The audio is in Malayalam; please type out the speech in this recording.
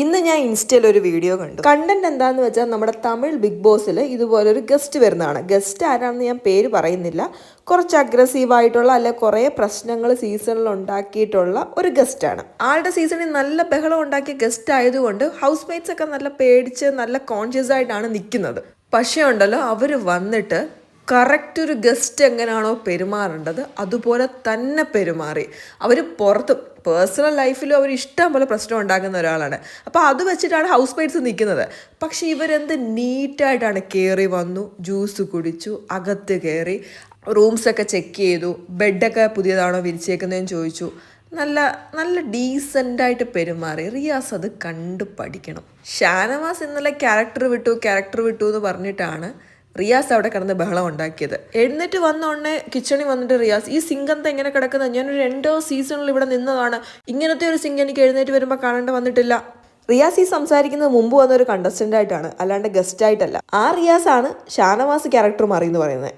ഇന്ന് ഞാൻ ഇൻസ്റ്റയിൽ ഒരു വീഡിയോ കണ്ടു. കണ്ടന്റ് എന്താന്ന് വെച്ചാൽ നമ്മുടെ തമിഴ് ബിഗ് ബോസിൽ ഇതുപോലെ ഒരു ഗസ്റ്റ് വരുന്നതാണ്. ഗസ്റ്റ് ആരാണെന്ന് ഞാൻ പേര് പറയുന്നില്ല. കുറച്ച് അഗ്രസീവായിട്ടുള്ള അല്ലെ കുറേ പ്രശ്നങ്ങൾ സീസണിൽ ഉണ്ടാക്കിയിട്ടുള്ള ഒരു ഗസ്റ്റാണ്. ആളുടെ സീസണിൽ നല്ല ബഹളം ഉണ്ടാക്കിയ ഗസ്റ്റ് ആയതുകൊണ്ട് ഹൗസ് മേറ്റ്സ് ഒക്കെ നല്ല പേടിച്ച് നല്ല കോൺഷ്യസ് ആയിട്ടാണ് നിൽക്കുന്നത്. പക്ഷേ ഉണ്ടല്ലോ, അവർ വന്നിട്ട് കറക്റ്റ് ഒരു ഗസ്റ്റ് എങ്ങനെയാണോ പെരുമാറേണ്ടത് അതുപോലെ തന്നെ പെരുമാറി. അവർ പുറത്ത് പേഴ്സണൽ ലൈഫിലും അവർ ഇഷ്ടം പോലെ പ്രശ്നം ഉണ്ടാക്കുന്ന ഒരാളാണ്. അപ്പോൾ അത് വെച്ചിട്ടാണ് ഹൗസ് മേറ്റ്സ് നിൽക്കുന്നത്. പക്ഷെ ഇവരെന്ത് നീറ്റായിട്ടാണ് കയറി വന്നു, ജ്യൂസ് കുടിച്ചു, അകത്ത് കയറി റൂംസൊക്കെ ചെക്ക് ചെയ്തു, ബെഡൊക്കെ പുതിയതാണോ വിരിച്ചേക്കുന്നതെന്ന് ചോദിച്ചു. നല്ല നല്ല ഡീസൻ്റായിട്ട് പെരുമാറി. റിയാസ് അത് കണ്ടു പഠിക്കണം. ഷാനവാസ് ഇന്നലെ ക്യാരക്ടർ വിട്ടു എന്ന് പറഞ്ഞിട്ടാണ് റിയാസ് അവിടെ കിടന്ന് ബഹളം ഉണ്ടാക്കിയത്. എഴുന്നേറ്റ് വന്നോടനെ കിച്ചണിൽ വന്നിട്ട് റിയാസ്, ഈ സിങ്ക് എന്താ ഇങ്ങനെ കിടക്കുന്നത്? ഞാനൊരു 2 സീസണിൽ ഇവിടെ നിന്നതാണ്, ഇങ്ങനത്തെ ഒരു സിങ്ക് എനിക്ക് എഴുന്നേറ്റ് വരുമ്പോൾ കാണേണ്ട വന്നിട്ടില്ല. റിയാസ് ഈ സംസാരിക്കുന്നത് മുമ്പ് വന്നൊരു കണ്ടസ്റ്റൻ്റ് ആയിട്ടാണ്, അല്ലാണ്ട് ഗസ്റ്റ് ആയിട്ടല്ല. ആ റിയാസ് ആണ് ഷാനവാസ് ക്യാരക്ടർ മാറി എന്ന് പറയുന്നത്.